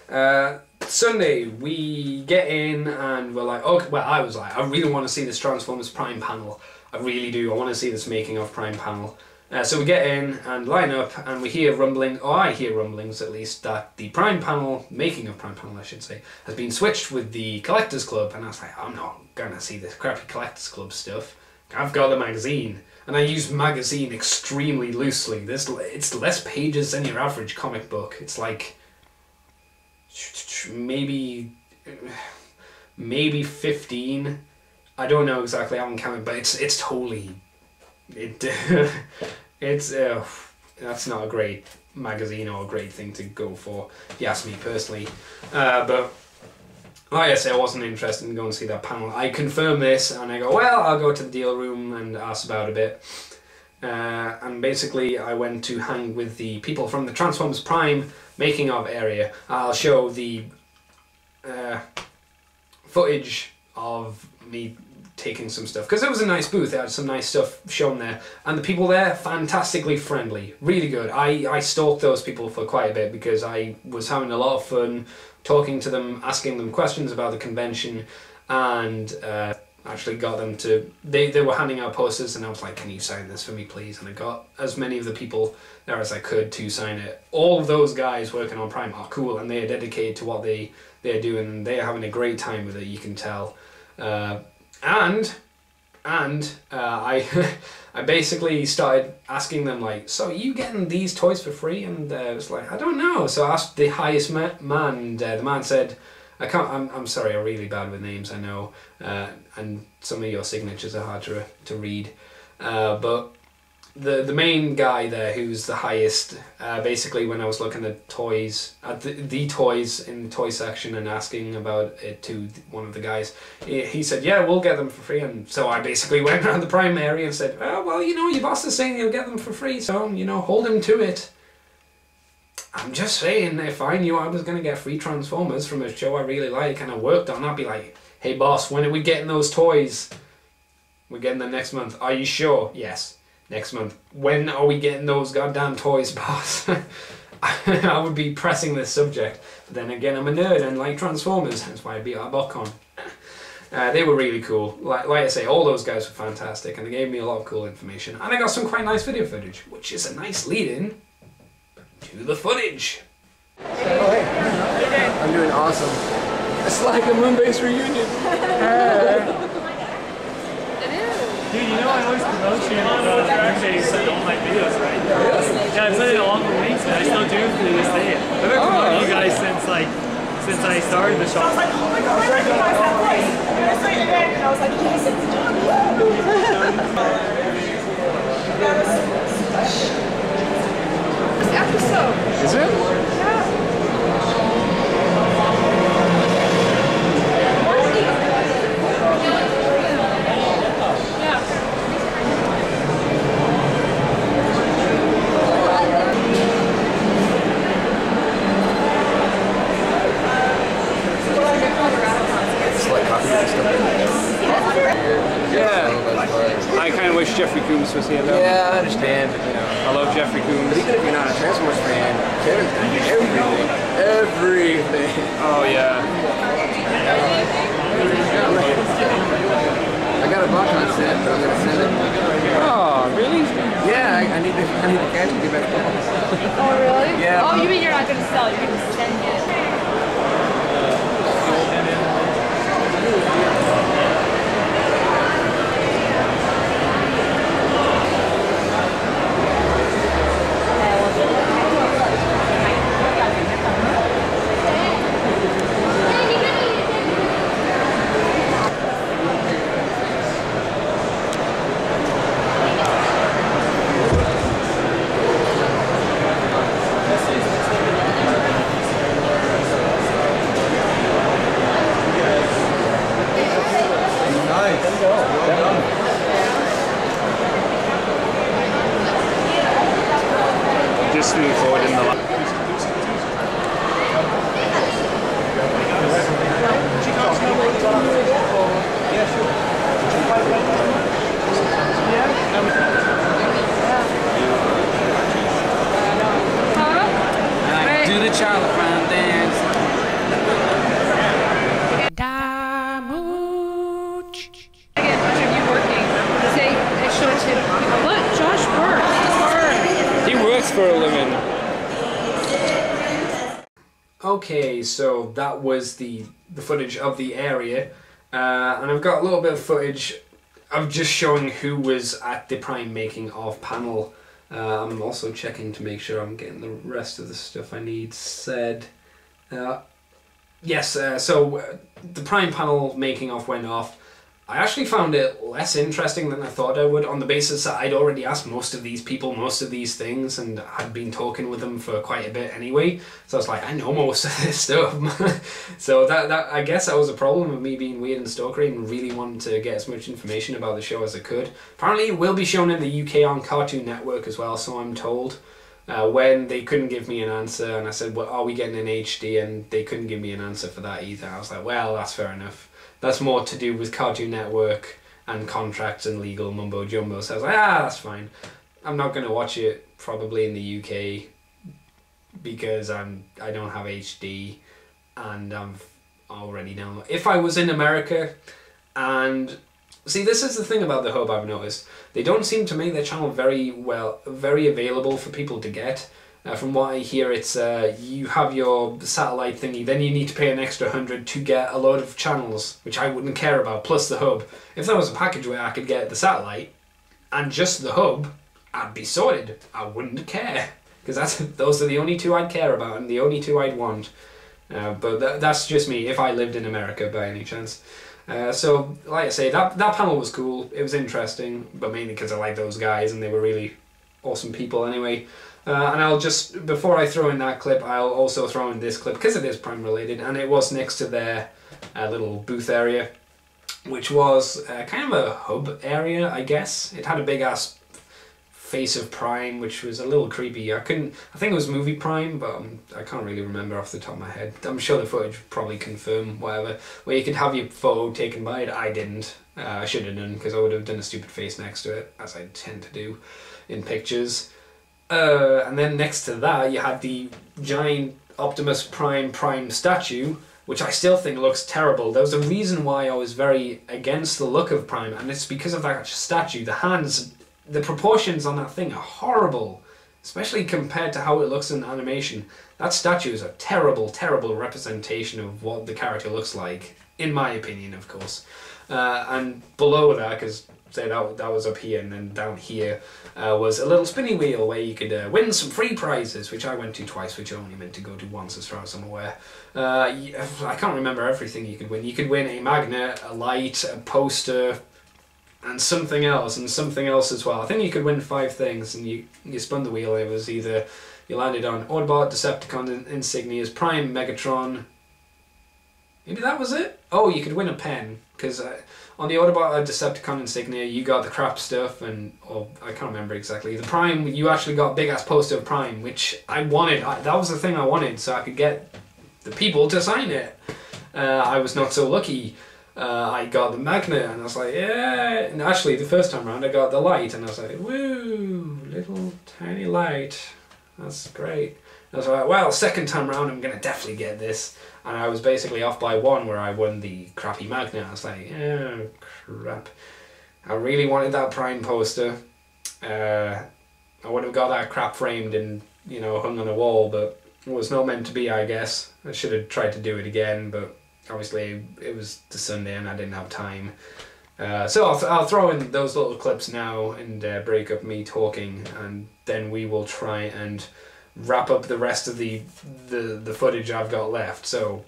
Sunday, we get in and we're like, okay, well, I was like, I really want to see this Transformers Prime panel. I really do. I want to see this making of Prime panel. So we get in and line up and we hear rumbling, or I hear rumblings at least, that the Prime panel, making of Prime panel I should say, has been switched with the Collector's Club. And I was like, I'm not going to see this crappy Collector's Club stuff. I've got the magazine. And I use magazine extremely loosely. It's less pages than your average comic book. It's like maybe 15. I don't know exactly, I haven't counted, but it's totally that's not a great magazine or a great thing to go for, if you ask me personally. But like I say, I wasn't interested in going to see that panel. I confirm this and I go, well, I'll go to the deal room and ask about a bit. And basically I went to hang with the people from the Transformers Prime making of area. I'll show the footage of me taking some stuff, because it was a nice booth. They had some nice stuff shown there, and the people there, fantastically friendly, really good. I stalked those people for quite a bit because I was having a lot of fun talking to them, asking them questions about the convention, and actually got them to, they were handing out posters and I was like, can you sign this for me please? And I got as many of the people there as I could to sign it. All of those guys working on Prime are cool and they are dedicated to what they're doing. They are having a great time with it, you can tell. I I basically started asking them like, so are you getting these toys for free? And I was like, I don't know. So I asked the highest man, and the man said, I can't, I'm sorry, I'm really bad with names, I know, and some of your signatures are hard to read, but the main guy there, who's the highest, basically when I was looking at toys, at the toys in the toy section and asking about it to one of the guys, he said, yeah, we'll get them for free. And so I basically went around the Prime area and said, oh, well, you know, your boss is saying you'll get them for free, so, you know, hold him to it. I'm just saying, if I knew I was going to get free Transformers from a show I really like and I worked on, I'd be like, hey boss, when are we getting those toys? We're getting them next month. Are you sure? Yes, next month. When are we getting those goddamn toys, boss? I would be pressing this subject. But then again, I'm a nerd and like Transformers, that's why I beat our Botcon. They were really cool. Like I say, all those guys were fantastic and they gave me a lot of cool information. And I got some quite nice video footage, which is a nice lead-in to the footage. Oh, hey. I'm doing awesome. It's like a Moonbase reunion. It is. Dude, you know I always promote you Moonbase in all my videos, right? Yeah, I've said it along the weeks, and I still do to this day. I've been promoting you guys since I started the shop. I was like, oh my god, I recognize that voice. And I saw your name and I was like, yes, it's John. That was this episode. Is it? Yeah. I kind of wish Jeffrey Coombs was here though. Yeah, I understand, but you know. I love Jeffrey Coombs. But even if you're not a Transformers fan, Kevin's gonna do everything. Everything. Oh yeah. I got a Botcon set, but I'm gonna send it. Oh, really? Yeah, I need the cash to get back home. Oh, really? Yeah. Oh, you mean you're not going to sell it, you're going to send it. Just move forward in the line. Huh? Do the child prime dance. for a living. Okay, so that was the footage of the area, and I've got a little bit of footage of just showing who was at the Prime making of panel. I'm also checking to make sure I'm getting the rest of the stuff I need said. Yes, so the Prime panel making of went off. I actually found it less interesting than I thought I would, on the basis that I'd already asked most of these people most of these things and had been talking with them for quite a bit anyway. So I was like, I know most of this stuff. So that I guess that was a problem with me being weird and stalkery and really wanting to get as much information about the show as I could. Apparently it will be shown in the UK on Cartoon Network as well, so I'm told. When they couldn't give me an answer, and I said, well, are we getting an HD? And they couldn't give me an answer for that either. I was like, well, that's fair enough. That's more to do with Cartoon Network and contracts and legal mumbo jumbo. So I was like, that's fine. I'm not going to watch it probably in the UK because I don't have HD and I'm already down. If I was in America, and see, this is the thing about the Hub I've noticed. They don't seem to make their channel very available for people to get. From what I hear, it's you have your satellite thingy, then you need to pay an extra $100 to get a load of channels, which I wouldn't care about, plus the hub. If there was a package where I could get the satellite and just the hub, I'd be sorted. I wouldn't care, because those are the only two I'd care about and the only two I'd want. But that's just me, if I lived in America by any chance. So, like I say, that panel was cool, it was interesting, but mainly because I like those guys and they were really awesome people anyway. And I'll just, before I throw in that clip, I'll also throw in this clip, because it is Prime related, and it was next to their little booth area, which was kind of a hub area, I guess. It had a big ass face of Prime, which was a little creepy. I think it was Movie Prime, but I can't really remember off the top of my head. I'm sure the footage would probably confirm whatever, where you could have your photo taken by it. I didn't. I should have done, because I would have done a stupid face next to it, as I tend to do in pictures. And then next to that you had the giant Optimus Prime statue, which I still think looks terrible. There was a reason why I was very against the look of Prime, and it's because of that statue. The hands, the proportions on that thing are horrible, especially compared to how it looks in animation. That statue is a terrible, terrible representation of what the character looks like, in my opinion, of course. And below that, because say that was up here, and then down here was a little spinny wheel where you could win some free prizes, which I went to twice, which I only meant to go to once as far as I'm aware. I can't remember everything you could win. You could win a magnet, a light, a poster, and something else as well. I think you could win 5 things, and you spun the wheel. It was either you landed on Autobot, Decepticon insignias, Prime, Megatron. Maybe that was it? Oh, you could win a pen, because on the Autobot Decepticon insignia you got the crap stuff, and I can't remember exactly. The Prime, you actually got a big ass poster of Prime, which I wanted. That was the thing I wanted, so I could get the people to sign it. I was not so lucky. I got the magnet, and I was like, yeah. And actually, the first time around I got the light, and I was like, woo, little tiny light. That's great. I was like, well, second time round I'm gonna definitely get this. And I was basically off by 1 where I won the crappy magnet. I was like, oh crap. I really wanted that Prime poster. I would have got that crap framed and, you know, hung on a wall, but it was not meant to be, I guess. I should have tried to do it again, but obviously it was the Sunday and I didn't have time. So I'll throw in those little clips now and break up me talking, and then we will try and wrap up the rest of the footage I've got left. So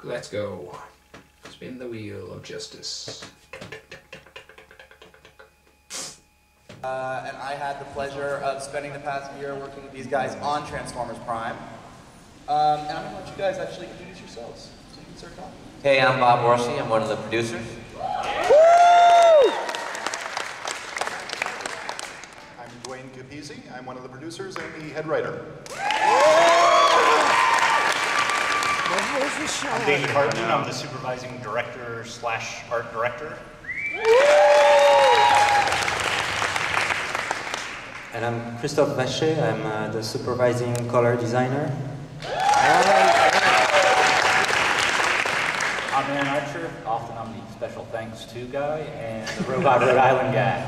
let's go. Spin the wheel of justice. And I had the pleasure of spending the past year working with these guys on Transformers Prime. And I'm gonna let you guys actually introduce yourselves, so you can start talking. Hey, I'm Bob Rossi. I'm one of the producers. I'm Dwayne Capizzi. I'm one of the producers and the head writer. I'm David Hartman. I'm the supervising director / art director. And I'm Christophe Vacher. I'm the supervising color designer. I'm Aaron Archer. Often I'm the special thanks to guy and the Robot Rhode Island guy.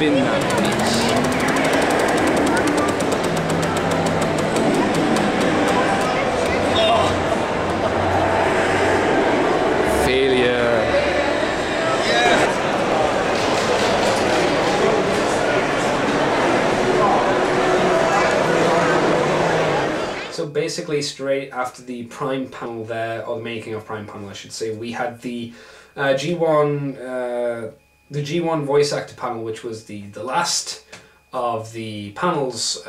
spin that piece. So basically, straight after the Prime panel there, or the making of Prime panel, I should say, we had the G1 voice actor panel, which was the last of the panels,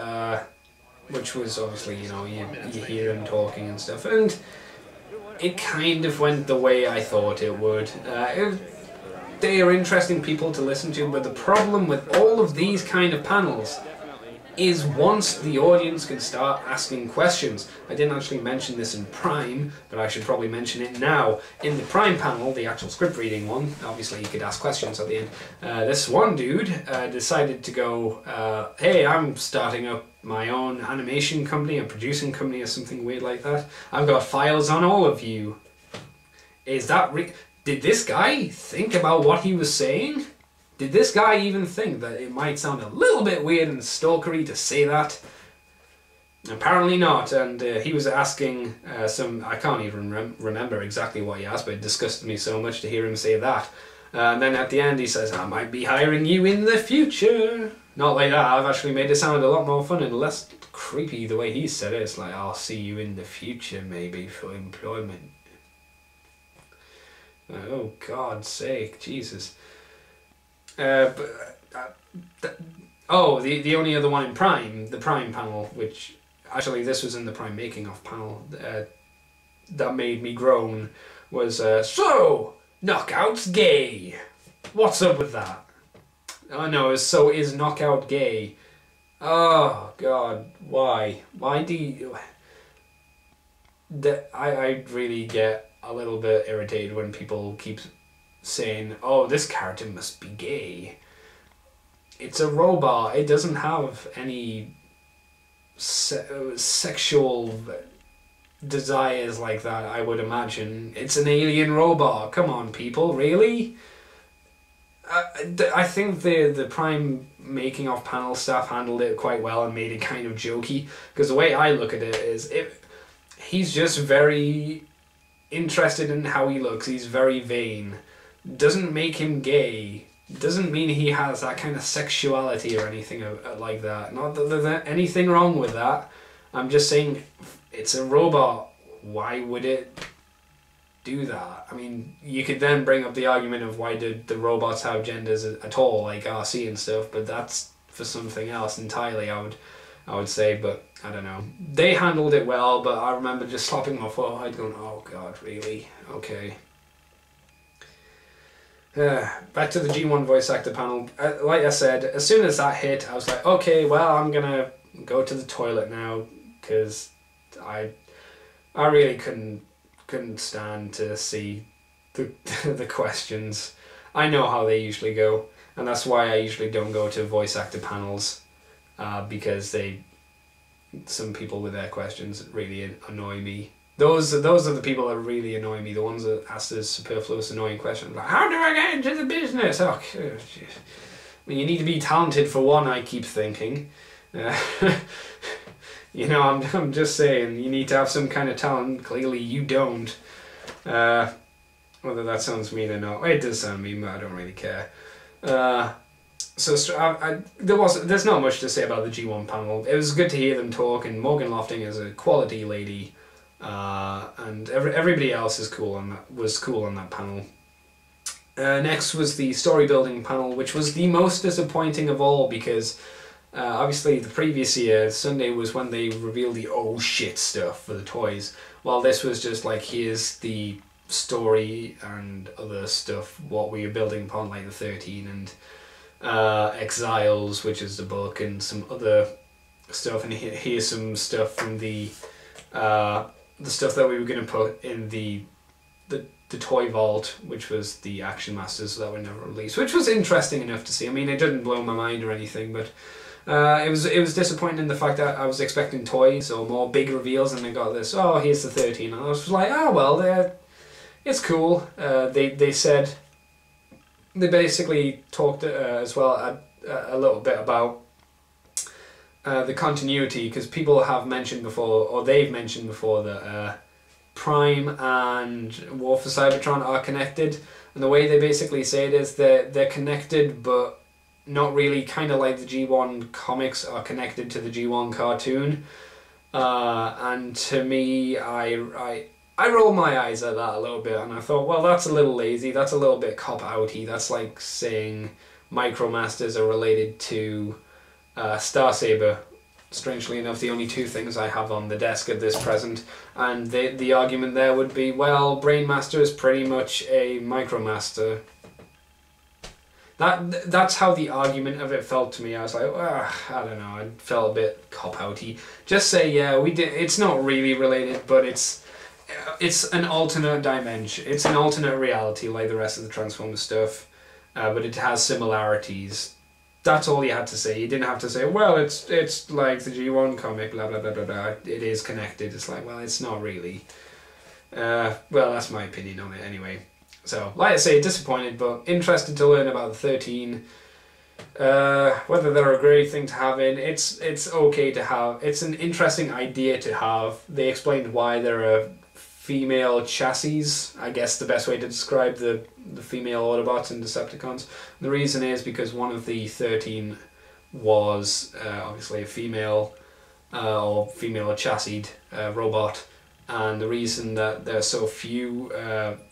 which was obviously, you know, you hear them talking and stuff, and it kind of went the way I thought it would. They are interesting people to listen to, but the problem with all of these kind of panels is once the audience can start asking questions. I didn't actually mention this in Prime, but I should probably mention it now. In the Prime panel, the actual script reading one, obviously you could ask questions at the end. This one dude decided to go, hey, I'm starting up my own animation company, a producing company or something weird like that. I've got files on all of you. Is that did this guy think about what he was saying? Did this guy even think that it might sound a little bit weird and stalkery to say that? Apparently not, and he was asking I can't even remember exactly what he asked, but it disgusted me so much to hear him say that. And then at the end he says, I might be hiring you in the future. Not like that, I've actually made it sound a lot more fun and less creepy the way he said it. It's like, I'll see you in the future maybe for employment. Oh, God's sake, Jesus. The only other one in Prime, the Prime panel, which actually this was in the Prime making of panel, that made me groan, was so Knockout's gay. What's up with that? Oh no, so is Knockout gay? Oh God, why? Why do you? I really get a little bit irritated when people keep saying, oh, this character must be gay. It's a robot. It doesn't have any sexual desires like that, I would imagine. It's an alien robot. Come on, people, really? I think the Prime making of panel staff handled it quite well and made it kind of jokey, because the way I look at it is, he's just very interested in how he looks. He's very vain. Doesn't make him gay. Doesn't mean he has that kind of sexuality or anything like that. Not that there's anything wrong with that. I'm just saying, it's a robot. Why would it do that? I mean, you could then bring up the argument of why did the robots have genders at all, like RC and stuff, but that's for something else entirely, I would say, but I don't know. They handled it well, but I remember just slapping my forehead going, oh God, really? Okay. Back to the G1 voice actor panel. Like I said, as soon as that hit, I was like, okay, well, I'm gonna go to the toilet now, because I really couldn't stand to see the questions. I know how they usually go, and that's why I usually don't go to voice actor panels, because some people with their questions really annoy me. Those are the people that really annoy me, the ones that ask the superfluous annoying questions like, how do I get into the business? Oh, I mean, you need to be talented for one, I keep thinking. You know, I'm just saying, you need to have some kind of talent. Clearly you don't. Whether that sounds mean or not. It does sound mean, but I don't really care. There's not much to say about the G1 panel. It was good to hear them talk, and Morgan Lofting is a quality lady. And everybody else was cool on that panel. Next was the story building panel, which was the most disappointing of all, because obviously the previous year, Sunday, was when they revealed the oh shit stuff for the toys, while this was just like, here's the story and other stuff, what we are building upon, like the 13 and Exiles, which is the book, and some other stuff, and here's some stuff from the stuff that we were going to put in the toy vault, which was the Action Masters that were never released, which was interesting enough to see. I mean, it didn't blow my mind or anything, but it was disappointing in the fact that I was expecting toys or more big reveals, and they got this, oh, here's the 13, and I was like, oh well, it's cool. They said, they basically talked as well a little bit about the continuity, because people have mentioned before, or they've mentioned before, that Prime and War for Cybertron are connected, and the way they basically say it is they're connected, but not really, kind of like the G1 comics are connected to the G1 cartoon. And to me, I roll my eyes at that a little bit, and I thought, well, that's a little lazy, that's a little bit cop-outy. That's like saying Micromasters are related to Star Saber. Strangely enough, the only two things I have on the desk at this present, and the argument there would be, well, Brainmaster is pretty much a Micromaster. That's how the argument of it felt to me. I was like, I don't know, I felt a bit cop-outy. Just say, yeah, we did. It's not really related, but it's an alternate dimension. It's an alternate reality like the rest of the Transformers stuff, but it has similarities. That's all you had to say. You didn't have to say, well, it's like the G1 comic, blah, blah, blah, blah, blah. It is connected. It's like, well, it's not really. Well, that's my opinion on it anyway. So, like I say, disappointed, but interested to learn about the 13. Whether they're a great thing to have in, it's okay to have. It's an interesting idea to have. They explained why there are female chassis. I guess the best way to describe the female Autobots and Decepticons. The reason is because one of the 13 was obviously a female or female chassised robot, and the reason that there are so few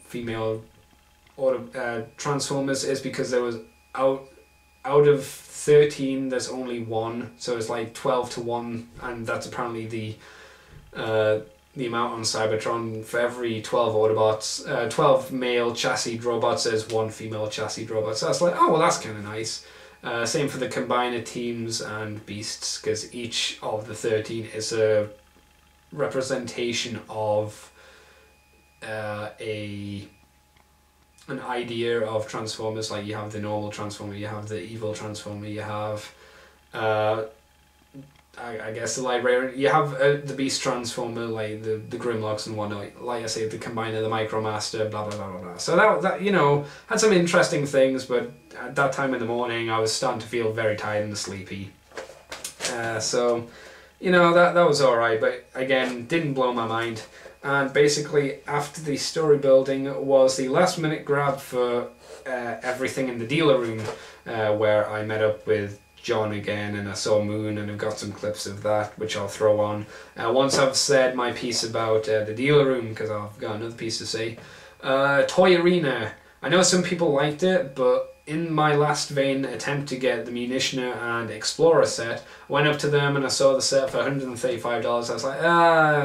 female Transformers is because there was out of 13 there's only one, so it's like 12 to 1, and that's apparently the amount on Cybertron. For every 12 Autobots, 12 male chassis robots, there's one female chassis robot. So that's like, oh well, that's kind of nice. Same for the Combiner teams and Beasts, because each of the 13 is a representation of an idea of Transformers. Like you have the normal Transformer, you have the evil Transformer, you have I guess the Librarian, you have the Beast Transformer, like the Grimlocks and whatnot, like I say, the Combiner, the Micromaster, blah blah blah blah blah. So that you know, had some interesting things, but at that time in the morning I was starting to feel very tired and sleepy. So you know, that was alright, but again, didn't blow my mind. And basically after the story building was the last minute grab for everything in the dealer room, where I met up with John again, and I saw Moon, and I've got some clips of that which I'll throw on once I've said my piece about the dealer room, because I've got another piece to say. Toy Arena, I know some people liked it, but in my last vain attempt to get the Munitioner and Explorer set, I went up to them and I saw the set for $135. I was like,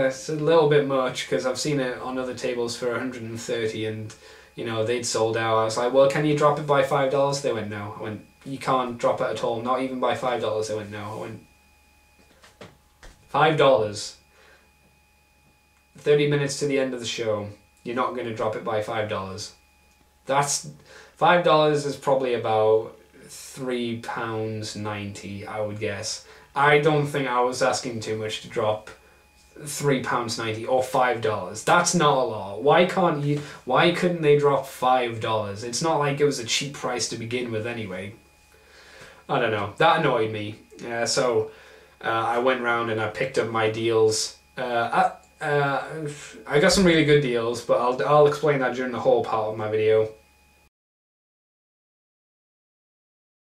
it's a little bit much, because I've seen it on other tables for $130, and you know, they'd sold out. I was like, well, can you drop it by $5? They went, no. I went, you can't drop it at all, not even by $5. They went, no. I went, $5. 30 minutes to the end of the show, you're not going to drop it by $5. That's $5 is probably about £3.90, I would guess. I don't think I was asking too much to drop £3.90 or $5. That's not a lot. Why couldn't they drop $5? It's not like it was a cheap price to begin with anyway. I don't know. That annoyed me. So I went round and I picked up my deals. I got some really good deals, but I'll explain that during the whole part of my video.